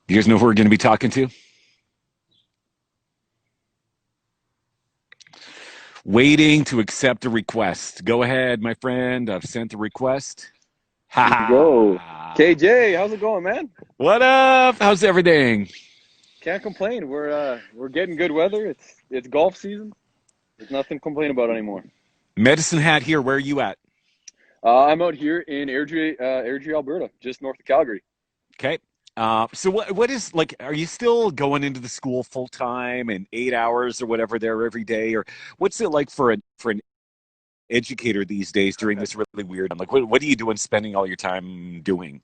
You guys know who we're going to be talking to? Waiting to accept a request. Go ahead, my friend. I've sent the request. Ha Let's go. ha. KJ, how's it going, man? What up? How's everything? Can't complain. We're getting good weather. It's golf season. There's nothing to complain about anymore. Medicine Hat here. Where are you at? I'm out here in Airdrie, Alberta, just north of Calgary. Okay. So what is like? Are you still going into the school full time and 8 hours or whatever there every day, or what's it like for an educator these days during this really weird? Like, what are you doing? Spending all your time doing?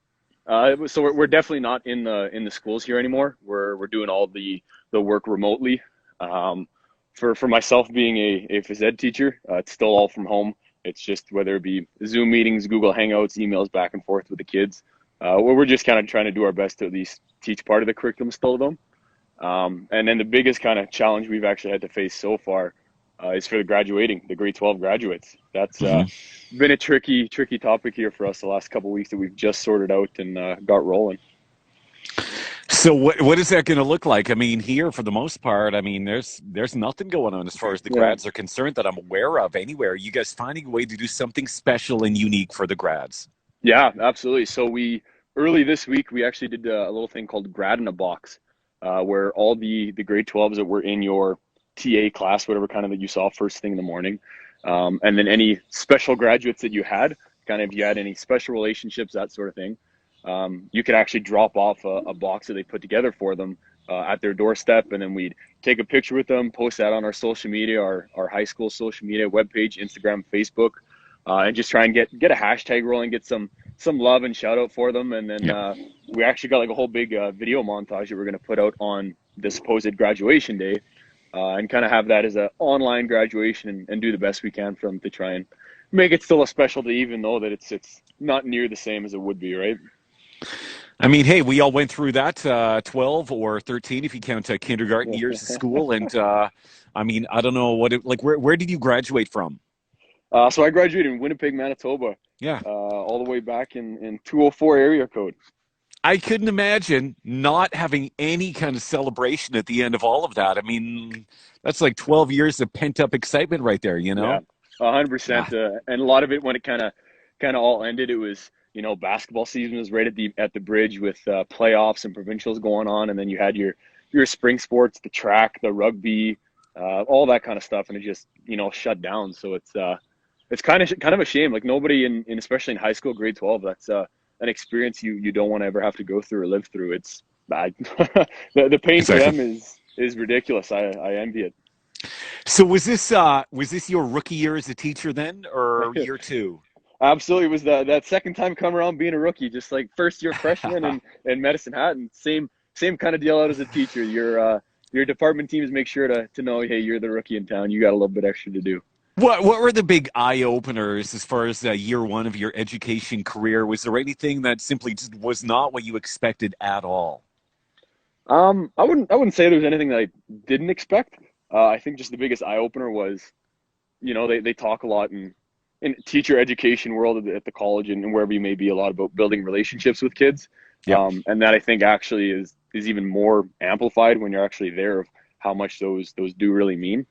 So we're definitely not in the schools here anymore. We're doing all the work remotely. Um, for myself being a phys ed teacher, it's still all from home. It's just whether it be Zoom meetings, Google Hangouts, emails back and forth with the kids. We're just kind of trying to do our best to at least teach part of the curriculum still to them. And then the biggest kind of challenge we've actually had to face so far is for the grade 12 graduates. That's Hmm. been a tricky topic here for us the last couple of weeks that we've just sorted out and got rolling. So what is that going to look like? I mean, here for the most part, I mean, there's nothing going on as far as the Yeah, grads are concerned that I'm aware of anywhere. You guys finding a way to do something special and unique for the grads? yeah, absolutely. So we early this week we actually did a little thing called Grad in a Box, where all the grade 12s that were in your TA class, whatever kind of that you saw first thing in the morning, and then any special graduates that you had, kind of if you had any special relationships, that sort of thing, you could actually drop off a box that they put together for them at their doorstep, and then we'd take a picture with them, post that on our social media, our high school social media webpage, Instagram, Facebook, and just try and get a hashtag rolling, get some love and shout out for them, and then Yeah. we actually got like a whole big video montage that we're going to put out on the supposed graduation day, and kind of have that as an online graduation and do the best we can for them to try and make it still a special day, even though that it's not near the same as it would be, right? I mean, hey, we all went through that 12 or 13 if you count kindergarten years of school and I mean, I don't know what it like where did you graduate from? So I graduated in Winnipeg, Manitoba, Yeah. all the way back in 204 area code. I couldn't imagine not having any kind of celebration at the end of all of that. I mean, that's like 12 years of pent up excitement right there, you Yeah, know? Yeah. 100%. And a lot of it when it kind of all ended, it was basketball season was right at the bridge with playoffs and provincials going on, and then you had your spring sports, the track, the rugby, all that kind of stuff, and it just shut down. So it's kind of a shame. Like nobody in especially in high school, grade 12, that's an experience you don't want to ever have to go through or live through. It's bad. The pain for Exactly. them is ridiculous. I envy So was this your rookie year as a teacher then or it. year two? Absolutely, it was that second time come around being a rookie, just like first year freshman and Medicine Hat, and same kind of deal out as a teacher. Your department teams make sure to know, hey, you're the rookie in town. You got a little bit extra to do. What were the big eye openers as far as year one of your education career? Was there anything that simply just was not what you expected at all? I wouldn't say there was anything that I didn't expect. I think just the biggest eye opener was, they talk a lot in teacher education world at the college and wherever you may be, a lot about building relationships with kids, Yep. and that I think actually is even more amplified when you're actually there of how much those do really mean,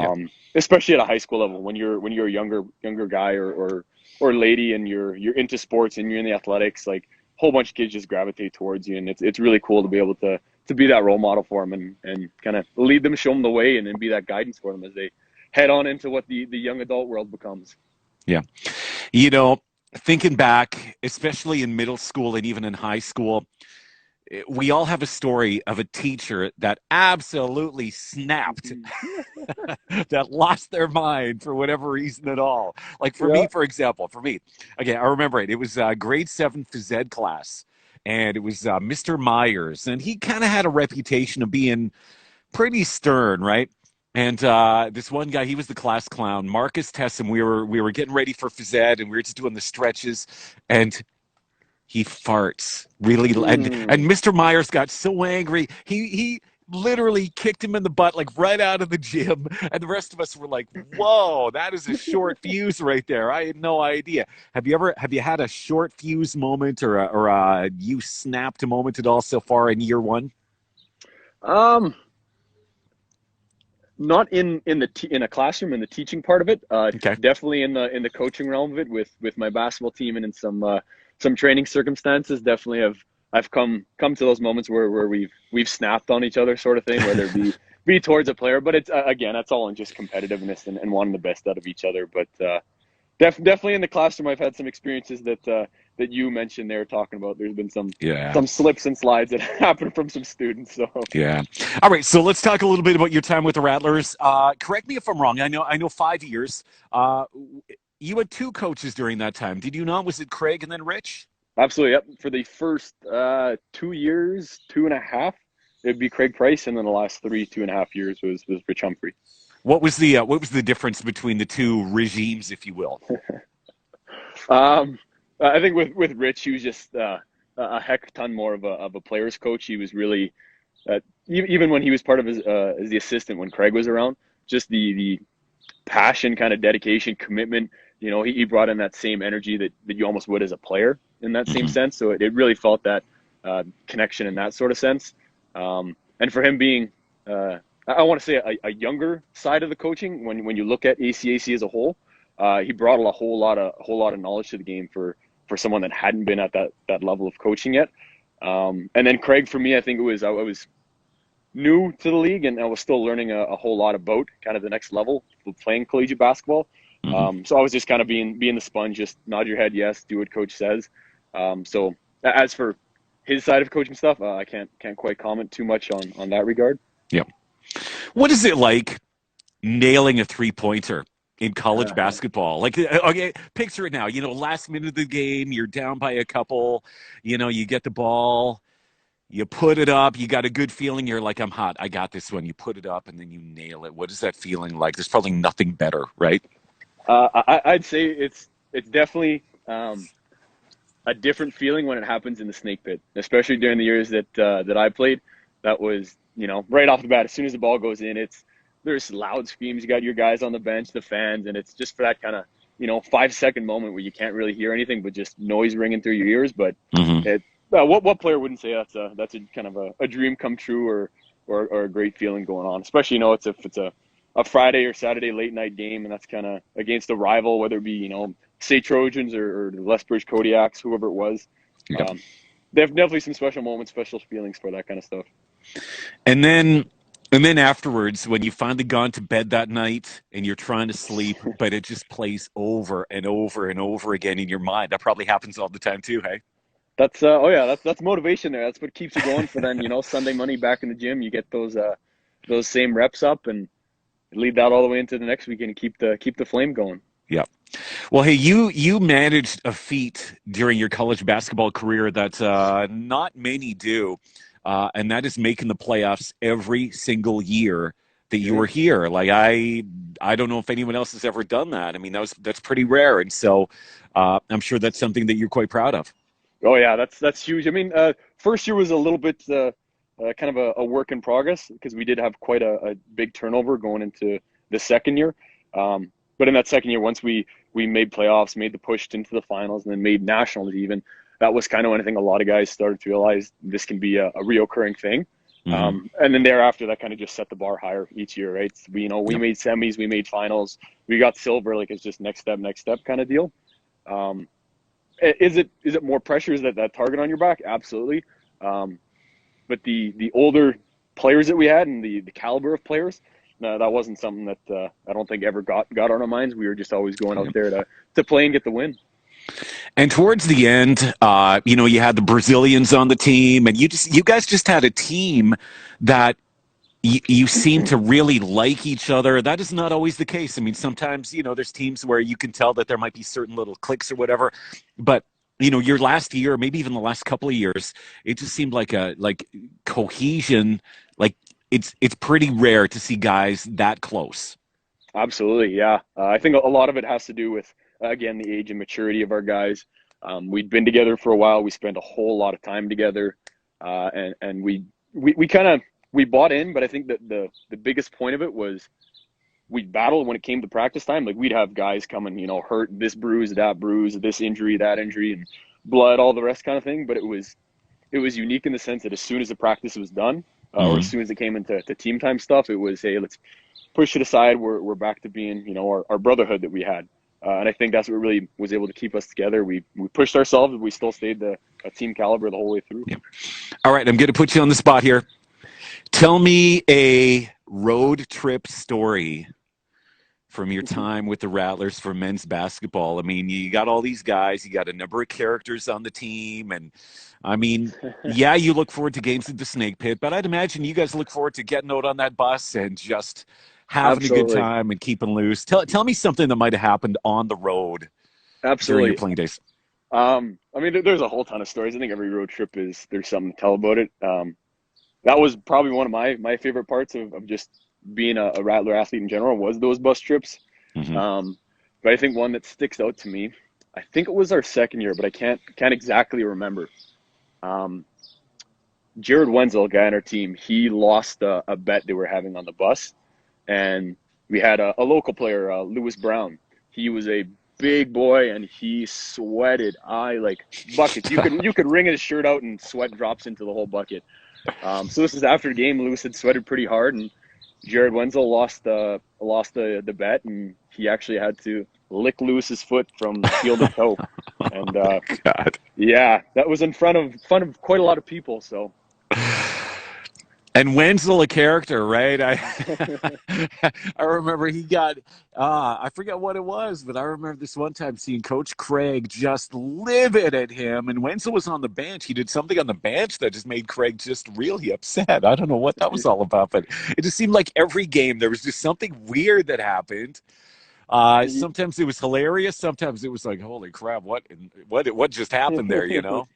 Yep. especially at a high school level when you're a younger guy or lady and you're into sports and you're in the athletics, like a whole bunch of kids just gravitate towards you, and it's really cool to be able to be that role model for them and kind of lead them, show them the way, and then be that guidance for them as they head on into what the young adult world becomes. Yeah. You know, thinking back, especially in middle school and even in high school, we all have a story of a teacher that absolutely snapped, that lost their mind for whatever reason at all. Like for Yeah. me, for example, for me, again, I remember it. It was grade seven phys ed class, and it was Mr. Myers, and he kind of had a reputation of being pretty stern, right? And this one guy, he was the class clown, Marcus Tessum. We were getting ready for phys ed, and we were just doing the stretches, and he farts really, and Mm. Mr. Myers got so angry. He literally kicked him in the butt, like right out of the gym. And the rest of us were like, whoa, that is a short fuse right there. I had no idea. Have you had a short fuse moment or you snapped a moment at all so far in year one? Um, Not in a classroom in the teaching part of it. Okay. Definitely in the coaching realm of it with my basketball team and in some training circumstances. Definitely have I've come to those moments where we've snapped on each other, sort of thing, whether it be towards a player, but it's again, that's all in just competitiveness and wanting the best out of each other. But definitely in the classroom, I've had some experiences that you mentioned there, talking about. There's been Yeah. some slips and slides that happened from some students. So Yeah. All right. So let's talk a little bit about your time with the Rattlers. Correct me if I'm wrong. I know 5 years. You had two coaches during that time. Did you not? Was it Craig and then Rich? absolutely, yep. For the first 2 years, 2.5, it'd be Craig Price, and then the last 2.5 years was Rich Humphrey. What was the difference between the two regimes, if you will? I think with Rich, he was just a heck ton more of a player's coach. He was really even when he was part of his as the assistant when Craig was around, just the passion, kind of dedication, commitment. You know, he brought in that same energy that you almost would as a player in that same Hmm. sense. So it really felt that connection in that sort of sense. And for him being, I want to say a younger side of the coaching, when you look at ACAC as a whole, he brought a whole lot of knowledge to the game for someone that hadn't been at that level of coaching yet. And then Craig, for me, I think I was new to the league, and I was still learning a whole lot about kind of the next level of playing collegiate basketball. Hmm. So I was just kind of being the sponge, just nod your head, yes, do what coach says. So as for his side of coaching stuff, I can't quite comment too much on that regard. Yeah. What is it like nailing a 3-pointer in college basketball? Like, okay, picture it now. You know, last minute of the game, you're down by a couple. You know, you get the ball, you put it up, you got a good feeling. You're like, I'm hot. I got this one. You put it up, and then you nail it. What is that feeling like? There's probably nothing better, right? I'd say it's definitely a different feeling when it happens in the snake pit, especially during the years that I played. That was, right off the bat, as soon as the ball goes in, there's loud screams. You got your guys on the bench, the fans, and it's just for that kind of 5 second moment where you can't really hear anything but just noise ringing through your ears. But Hmm. it what player wouldn't say that's a kind of a dream come true or a great feeling going on, especially if it's a Friday or Saturday late night game and that's kind of against a rival, whether it be say Trojans or the Lethbridge Kodiaks, whoever it was. Yeah. Um, definitely some special moments, special feelings for that kind of stuff. And then and then afterwards, when you finally gone to bed that night and you're trying to sleep, but it just plays over and over and over again in your mind. That probably happens all the time too, hey? That's oh yeah, that's motivation there. That's what keeps you going for then, Sunday, Monday back in the gym. You get those same reps up and lead that all the way into the next weekend and keep the flame going. Yeah. Well, hey, you managed a feat during your college basketball career that not many do, and that is making the playoffs every single year that you were Mhm. here. Like I don't know if anyone else has ever done that. I mean, that's pretty rare, and so I'm sure that's something that you're quite proud of. Oh yeah, that's huge. I mean, first year was a little bit kind of a work in progress because we did have quite a big turnover going into the second year. But in that second year, once we made playoffs, made the push into the finals, and then made nationals even, that was kind of when I think a lot of guys started to realize this can be a reoccurring thing. Hmm. And then thereafter, that kind of just set the bar higher each year, right? So we Yep. made semis, we made finals, we got silver, like it's just next step kind of deal. Um, is it more pressure? Is that target on your back? Absolutely. Um, but the older players that we had and the caliber of players, no, that wasn't something that I don't think ever got on our minds. We were just always going out there to play and get the win. And towards the end, you had the Brazilians on the team, and you guys just had a team that you seem to really like each other. That is not always the case. I mean, sometimes, there's teams where you can tell that there might be certain little clicks or whatever. But, your last year, maybe even the last couple of years, it just seemed like like cohesion. Like it's pretty rare to see guys that close. Absolutely, yeah. I think a lot of it has to do with again the age and maturity of our guys. We'd been together for a while. We spent a whole lot of time together, and we kind of we bought in, but I think that the biggest point of it was we battled when it came to practice time. Like we'd have guys coming, hurt, this bruise, this injury, that injury, and blood, all the rest kind of thing. But it was unique in the sense that as soon as the practice was done, or as Mm-hmm. soon as it came into team time stuff, it was, hey, let's push it aside. We're back to being, our brotherhood that we had. And I think that's what really was able to keep us together. We pushed ourselves, but we still stayed a team caliber the whole way through. Yeah. All right, I'm going to put you on the spot here. Tell me a road trip story from your time with the Rattlers for men's basketball. I mean, you got all these guys, you got a number of characters on the team, and I mean, yeah, you look forward to games at the Snake Pit, but I'd imagine you guys look forward to getting out on that bus and just having a good Absolutely. time and keeping loose. Tell me something that might have happened on the road during your Absolutely. playing days. I mean, there's a whole ton of stories. I think every road trip there's something to tell about it. That was probably one of my favorite parts of just being a Rattler athlete in general was those bus trips. Mm-hmm. But I think one that sticks out to me, I think it was our second year, but I can't exactly remember. Um, Jared Wenzel, a guy on our team, he lost a bet they were having on the bus, and we had a local player, Lewis Brown. He was a big boy, and he sweated. Like buckets. You could wring his shirt out, and sweat drops into the whole bucket. So this is after the game. Lewis had sweated pretty hard, and Jared Wenzel lost the bet, and he actually had to lick Lewis's foot from heel to toe. And God. yeah, that was in front of quite a lot of people. So And Wenzel, a character, right? I remember he got I forget what it was, but I remember this one time seeing Coach Craig just livid at him, and Wenzel was on the bench. He did something on the bench that just made Craig just really upset. I don't know what that was all about, but it just seemed like every game there was just something weird that happened. Sometimes it was hilarious. Sometimes it was like, holy crap, what just happened there? You know?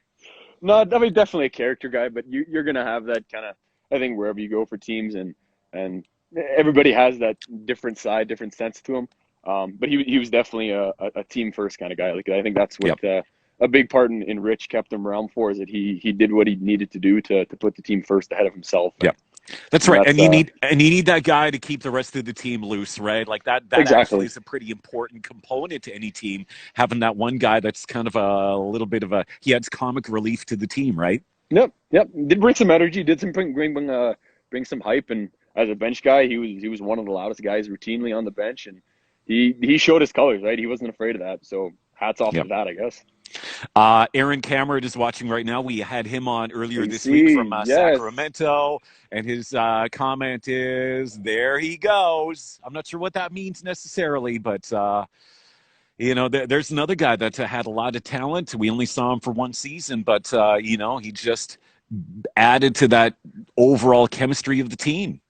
no, I mean definitely a character guy, but you're gonna have that kind of, I think, wherever you go for teams, and everybody has that different side, different sense to him. But he was definitely a team first kind of guy. Like I think that's Yep. what a big part in Rich kept him around for, is that he did what he needed to do to put the team first ahead of himself. Yep. That's And right. that's And you need that guy to keep the rest of the team loose, right? Like that actually exactly. is a pretty important component to any team, having that one guy that's kind of a little bit of he adds comic relief to the team, right? Yep. Did bring some energy. Did some bring some hype. And as a bench guy, he was one of the loudest guys routinely on the bench, and he showed his colors. Right, he wasn't afraid of that. So hats off to Yep. that, I guess. Aaron Cameron is watching right now. We had him on earlier this week from AC, yes. Sacramento, and his comment is, "There he goes." I'm not sure what that means necessarily, but there's another guy that had a lot of talent. We only saw him for one season, but he just added to that overall chemistry of the team.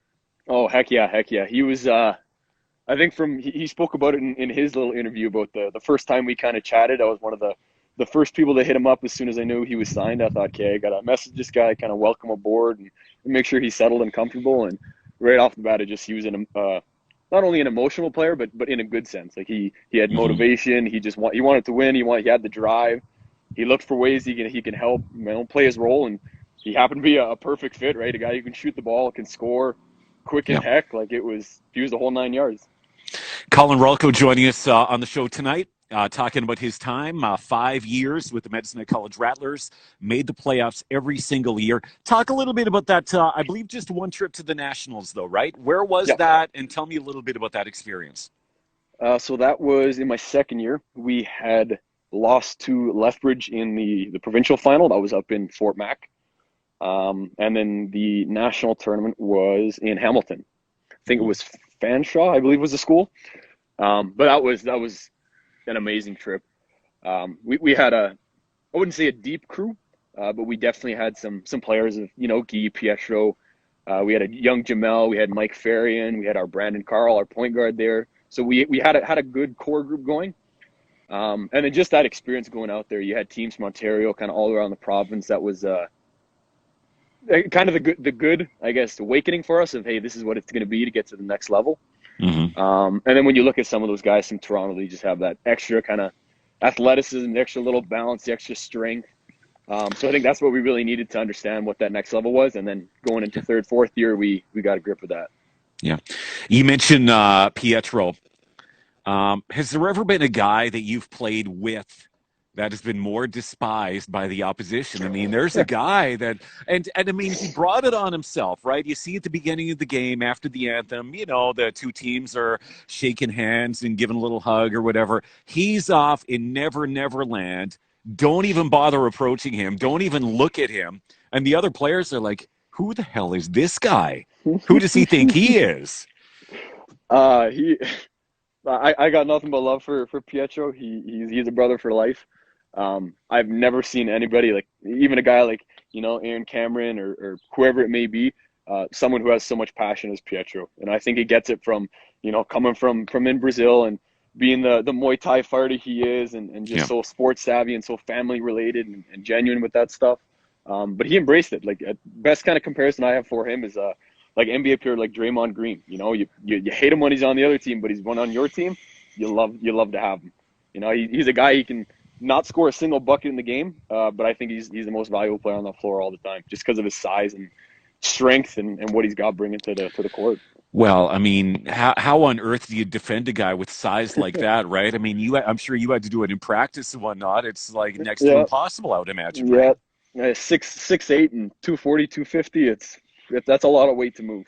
Oh, heck yeah, heck yeah. He was. I think he spoke about it in his little interview about the first time we kind of chatted. I was one of the first people to hit him up as soon as I knew he was signed. I thought, okay, I got to message this guy, kind of welcome aboard, and make sure he's settled and comfortable. And right off the bat, he was not only an emotional player, but in a good sense. Like he had Mm-hmm. motivation. He wanted to win. He had the drive. He looked for ways he can help, play his role, and he happened to be a perfect fit, right? A guy who can shoot the ball, can score, quick as Yeah. heck. Like he was the whole 9 yards. Collin Ralko joining us on the show tonight, talking about his time, 5 years with the Medicine College Rattlers, made the playoffs every single year. Talk a little bit about that. I believe just one trip to the Nationals, though, right? Where was Yeah. that? And tell me a little bit about that experience. So that was in my second year. We had lost to Lethbridge in the provincial final. That was up in Fort Mac. And then the national tournament was in Hamilton. I think it Mm-hmm. was Fanshawe, I believe was the school. But that was an amazing trip. We had I wouldn't say a deep crew, but we definitely had some players of, Guy Pietro. We had a young Jamel. We had Mike Farian. We had our Brandon Carl, our point guard there. So we had a good core group going. And then just that experience going out there. You had teams from Ontario, kind of all around the province. That was kind of the good, I guess, awakening for us of, hey, this is what it's going to be to get to the next level. Mm-hmm. And then when you look at some of those guys from Toronto, they just have that extra kind of athleticism, the extra little balance, the extra strength. So I think that's what we really needed to understand what that next level was. And then going into third, fourth year, we got a grip of that. Yeah. You mentioned Pietro. Has there ever been a guy that you've played with that has been more despised by the opposition? I mean, there's a guy that, and I mean, he brought it on himself, right? You see at the beginning of the game after the anthem, the two teams are shaking hands and giving a little hug or whatever. He's off in Never Never Land. Don't even bother approaching him. Don't even look at him. And the other players are like, who the hell is this guy? Who does he think he is? He I got nothing but love for Pietro. He's a brother for life. I've never seen anybody like even a guy like Aaron Cameron or whoever it may be, someone who has so much passion as Pietro. And I think he gets it from coming from in Brazil and being the Muay Thai fighter he is, and just Yeah. so sports savvy and so family related and genuine with that stuff. But he embraced it. Like best kind of comparison I have for him is like NBA player like Draymond Green. You hate him when he's on the other team, but he's one on your team. You love to have him. He's a guy he can not score a single bucket in the game, but I think he's the most valuable player on the floor all the time, just because of his size and strength and what he's got bringing to the court. Well, I mean, how on earth do you defend a guy with size like that, right? I mean, I'm sure you had to do it in practice and whatnot. It's like next to Yeah, impossible, I would imagine, yeah. right? 6'8" and 240, 250. That's a lot of weight to move.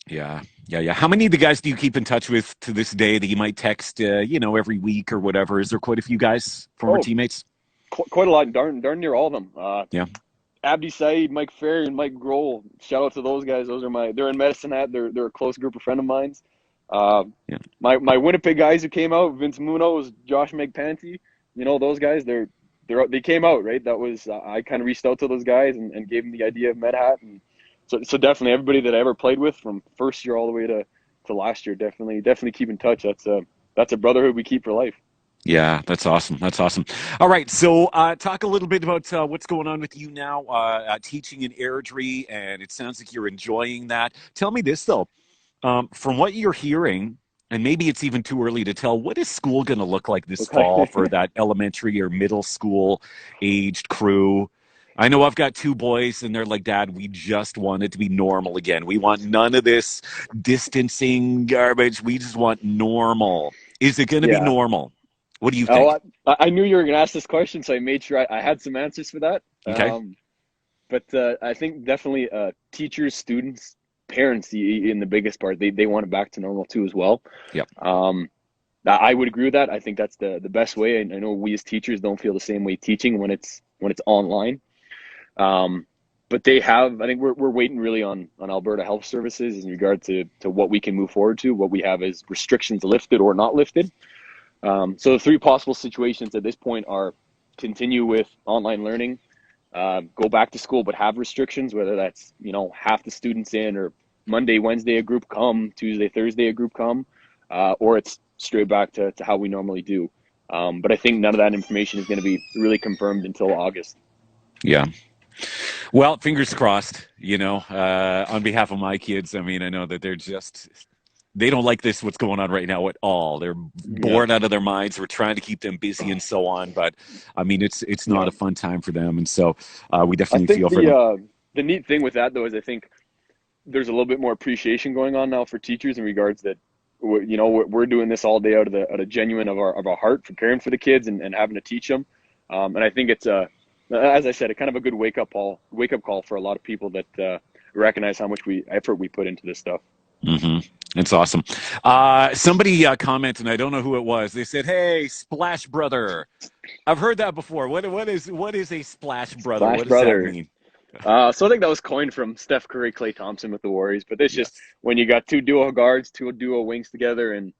Yeah, yeah, yeah. How many of the guys do you keep in touch with to this day that you might text, every week or whatever? Is there quite a few guys, former Oh, teammates? quite a lot. Darn near all of them. Yeah, Abdi Saeed, Mike Ferry, and Mike Grohl. Shout out to those guys. They're in Medicine Hat. They're a close group of friend of mine's. Uh, yeah, my Winnipeg guys who came out, Vince Munoz, Josh Megpanti, those guys. They came out, right. That was I kind of reached out to those guys and gave them the idea of MedHat, and so definitely everybody that I ever played with from first year all the way to last year, definitely keep in touch. That's a brotherhood we keep for life. yeah. That's awesome. That's awesome. All right, so talk a little bit about what's going on with you now, teaching in Airdrie, and it sounds like you're enjoying that. Tell me this though. From what you're hearing, and maybe it's even too early to tell, what is school going to look like this Okay. fall for that elementary or middle school aged crew? I know I've got two boys, and they're like, Dad, we just want it to be normal again. We want none of this distancing garbage. We just want normal. Is it going to be Yeah. normal? What do you Oh, think? I knew you were going to ask this question, so I made sure I had some answers for that. Okay. But I think definitely teachers, students, parents, in the biggest part, they want it back to normal too as well. Yep. I would agree with that. I think that's the best way. And I know we as teachers don't feel the same way teaching when it's online. But I think we're waiting really on Alberta Health Services in regard to what we can move forward to, what we have as restrictions lifted or not lifted. So the three possible situations at this point are continue with online learning, go back to school but have restrictions, whether that's half the students in, or Monday, Wednesday a group come, Tuesday, Thursday a group come, or it's straight back to how we normally do. But I think none of that information is going to be really confirmed until August. Yeah. Well, fingers crossed, on behalf of my kids. I mean, I know that they don't like what's going on right now at all. They're Yeah, bored out of their minds. We're trying to keep them busy and so on. But I mean, it's not yeah. a fun time for them. And so we I definitely think feel for them. the neat thing with that though is I think there's a little bit more appreciation going on now for teachers in regards that we're doing this all day out of genuine of our heart for caring for the kids and having to teach them. And I think it's as I said, a kind of a good wake up call for a lot of people that recognize how much effort we put into this stuff. Hmm. It's awesome. Somebody commented, and I don't know who it was. They said, "Hey, Splash Brother." I've heard that before. What is a Splash Brother? Splash What does that Brother. mean? So I think that was coined from Steph Curry, Klay Thompson with the Warriors. But it's just Yes, when you got two duo guards, two duo wings together, and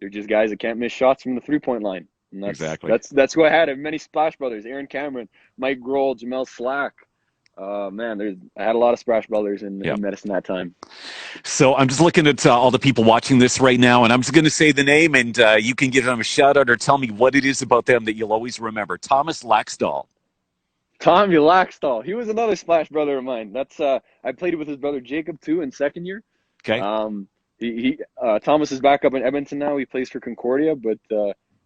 they're just guys that can't miss shots from the 3-point line. And that's exactly. that's that's who I had. Many Splash Brothers: Aaron Cameron, Mike Grohl, Jamel Slack. Man, I had a lot of Splash Brothers Yeah. in medicine that time. So I'm just looking at all the people watching this right now, and I'm just going to say the name, and you can give them a shout out or tell me what it is about them that you'll always remember. Thomas Laxdal. Tommy Laxdal, he was another Splash Brother of mine. That's I played with his brother Jacob too in second year. Okay. Um, Thomas is back up in Edmonton now. He plays for Concordia, but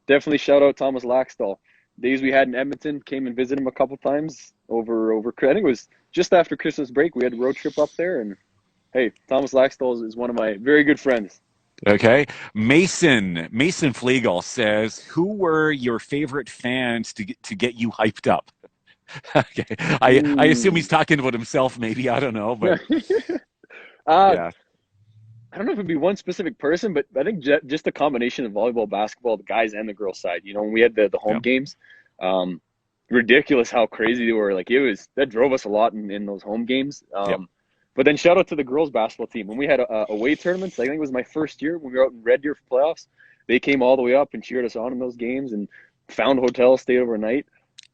definitely shout out Thomas Laxdal. days we had in Edmonton, came and visited him a couple times over. I think it was just after Christmas break. We had a road trip up there, and hey, Thomas Laxdal is one of my very good friends. Okay. Mason Flegel says, who were your favorite fans to get you hyped up? Okay. I assume he's Ooh. talking about himself, maybe. I don't know, but uh, yeah. I don't know if it'd be one specific person, but I think just a combination of volleyball, basketball, the guys and the girls side. You know, when we had the Yeah. home games, um, ridiculous how crazy they were. Like it was that drove us a lot in those home games. Yep. But then shout out to the girls basketball team when we had away tournaments. I think it was my first year when we were out in Red Deer for playoffs. They came all the way up and cheered us on in those games and found hotels, stayed overnight.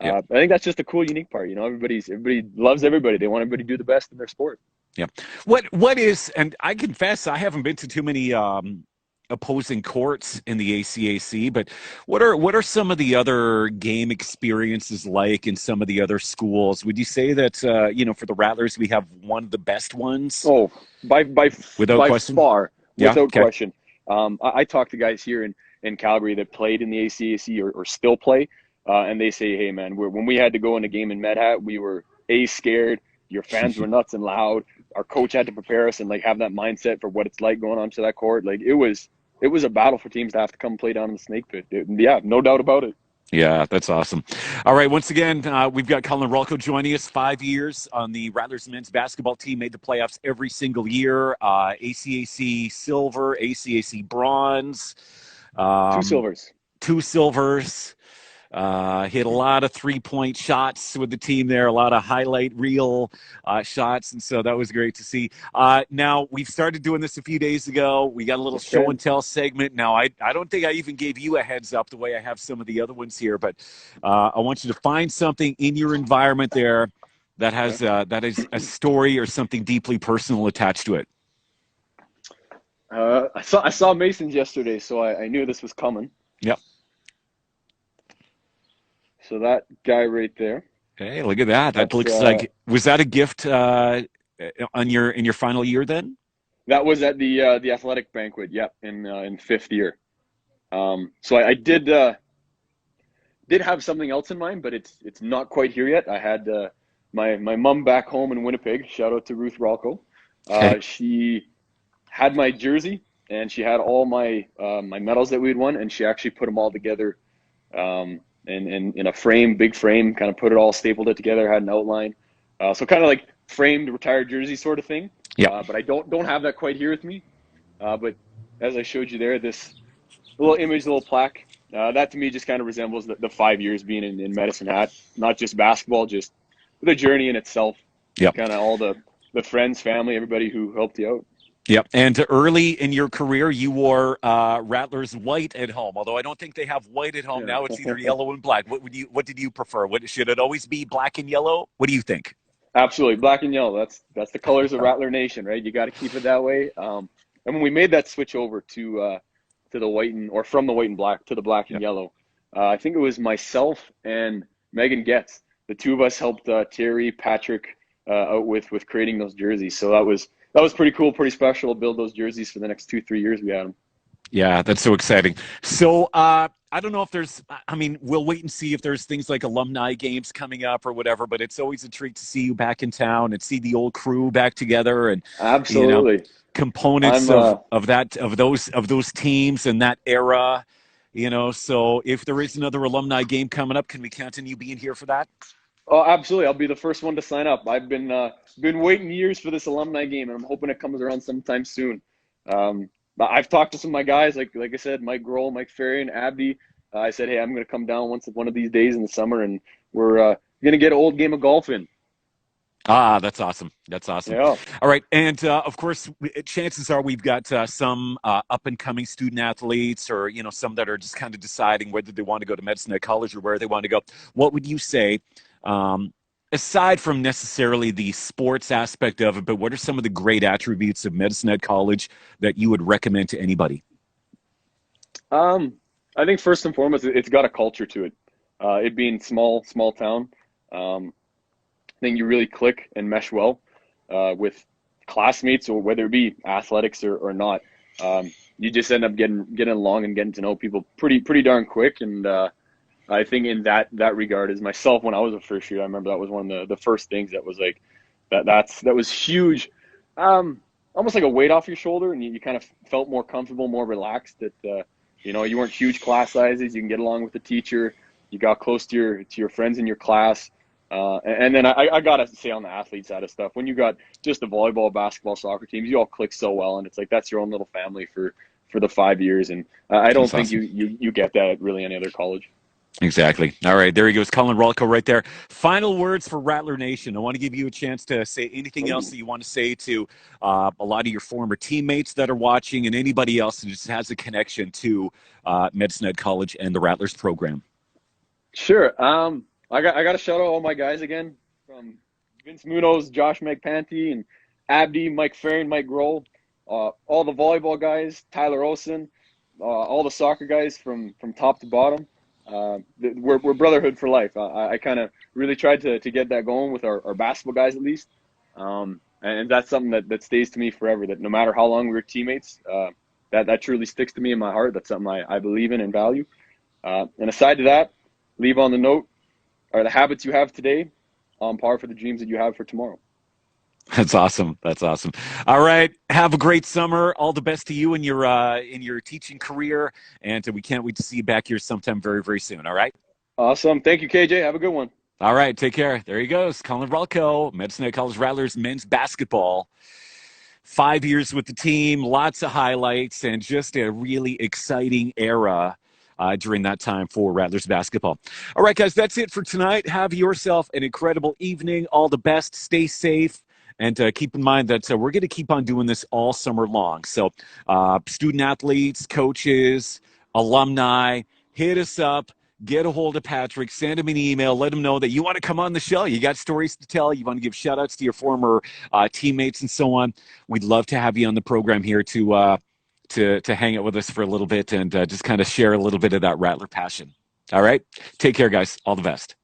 Yep. I think that's just a cool, unique part. You know, everybody loves everybody. They want everybody to do the best in their sport. Yep. What is, and I confess I haven't been to too many opposing courts in the ACAC, but what are some of the other game experiences like in some of the other schools? Would you say that for the Rattlers we have one of the best ones Oh, by by without by question? far, Yeah. without Okay. question. I talk to guys here in Calgary that played in the ACAC or still play, and they say, "Hey, man, when we had to go in a game in Medhat, we were scared. Your fans were nuts and loud. Our coach had to prepare us and like have that mindset for what it's like going onto that court. Like it was a battle for teams to have to come play down in the snake pit. Yeah, no doubt about it. Yeah, that's awesome. All right, once again, we've got Collin Ralko joining us. 5 years on the Rattlers men's basketball team, made the playoffs every single year. ACAC silver, ACAC bronze, Two um, silvers. two silvers. Hit a lot of 3-point shots with the team there, a lot of highlight reel shots. And so that was great to see. Now, we've started doing this a few days ago. We got a little show Okay. and tell segment. Now, I don't think I even gave you a heads up the way I have some of the other ones here, but I want you to find something in your environment there that is a story or something deeply personal attached to it. I saw Masons yesterday, so I knew this was coming. Yep. So that guy right there. Hey, look at that. That That's looks like, was that a gift on in your final year then? that was at the athletic banquet. Yep, in fifth year. So I did have something else in mind, but it's not quite here yet. I had my mom back home in Winnipeg. Shout out to Ruth Ralko. Okay. She had my jersey and she had all my medals that we'd won, and she actually put them all together in a frame, big frame. Kind of put it all, stapled it together, had an outline. So kind of like framed retired jersey sort of thing. Yep. But I don't have that quite here with me. But as I showed you there, this little image, little plaque. That to me just kind of resembles the 5 years being in Medicine Hat, not just basketball, just the journey in itself. Yep. Kind of all the friends, family, everybody who helped you out. Yep. And early in your career, you wore Rattlers white at home. Although I don't think they have white at home now. It's either Yeah. yellow and black. What did you prefer? Should it always be black and yellow? What do you think? Absolutely, black and yellow. That's the colors of Rattler Nation, right? You got to keep it that way. And when we made that switch over to the white or from the white and black to the black and Yep. yellow, I think it was myself and Megan Getz. The two of us helped Terry, Patrick out with creating those jerseys. So that was pretty cool, pretty special to build those jerseys for the next 2-3 years we had them. Yeah, that's so exciting. So I don't know if I mean, we'll wait and see if there's things like alumni games coming up or whatever, but it's always a treat to see you back in town and see the old crew back together and, you know, Absolutely. components I'm of those teams and that era, so if there is another alumni game coming up, can we count on you being here for that? Oh, absolutely. I'll be the first one to sign up. I've been waiting years for this alumni game, and I'm hoping it comes around sometime soon. But I've talked to some of my guys, like I said, Mike Grohl, Mike Ferry, and Abdi. I said, hey, I'm going to come down one of these days in the summer, and we're going to get an old game of golf in. Ah, that's awesome. That's awesome. Yeah. All right. And of course, chances are we've got some up and coming student athletes or, some that are just kind of deciding whether they want to go to medicine at college or where they want to go. What would you say, aside from necessarily the sports aspect of it, but what are some of the great attributes of medicine at college that you would recommend to anybody? I think first and foremost, it's got a culture to it. It being small town. I think you really click and mesh well with classmates, or whether it be athletics or not. You just end up getting along and getting to know people pretty darn quick. And I think in that regard is myself when I was a first year. I remember that was one of the first things that was like that was huge. Almost like a weight off your shoulder, and you kind of felt more comfortable, more relaxed. That you weren't huge class sizes. You can get along with the teacher. You got close to your friends in your class. And then I gotta say on the athlete side of stuff, when you got just the volleyball, basketball, soccer teams, you all click so well, and it's like that's your own little family for the 5 years. And I don't That's think awesome. you get that at really any other college. Exactly. All right, there he goes, Collin Ralko right there. Final words for Rattler Nation. I want to give you a chance to say anything else Ooh. that you want to say to a lot of your former teammates that are watching and anybody else who just has a connection to Medicine Ed College and the Rattlers program. Sure. I got to shout out all my guys again, from Vince Munoz, Josh McPanty, and Abdi, Mike Farron, Mike Grohl, all the volleyball guys, Tyler Olson, all the soccer guys from top to bottom. We're brotherhood for life. I kind of really tried to get that going with our basketball guys at least, and that's something that stays to me forever. That no matter how long we were teammates, that truly sticks to me in my heart. That's something I believe in and value. And aside to that, leave on the note: are the habits you have today on par for the dreams that you have for tomorrow? That's awesome. That's awesome. All right. Have a great summer. All the best to you in your teaching career, and we can't wait to see you back here sometime very, very soon. All right. Awesome. Thank you, KJ. Have a good one. All right. Take care. There he goes, Collin Ralko, Medicine Ed College Rattlers men's basketball. 5 years with the team, lots of highlights, and just a really exciting era during that time for Rattlers basketball. All right, guys, that's it for tonight. Have yourself an incredible evening. All the best. Stay safe. And keep in mind that we're going to keep on doing this all summer long. So, student athletes, coaches, alumni, hit us up. Get a hold of Patrick, send him an email, let him know that you want to come on the show. You got stories to tell. You want to give shout outs to your former teammates and so on. We'd love to have you on the program here to hang out with us for a little bit and just kind of share a little bit of that Rattler passion. All right. Take care, guys. All the best.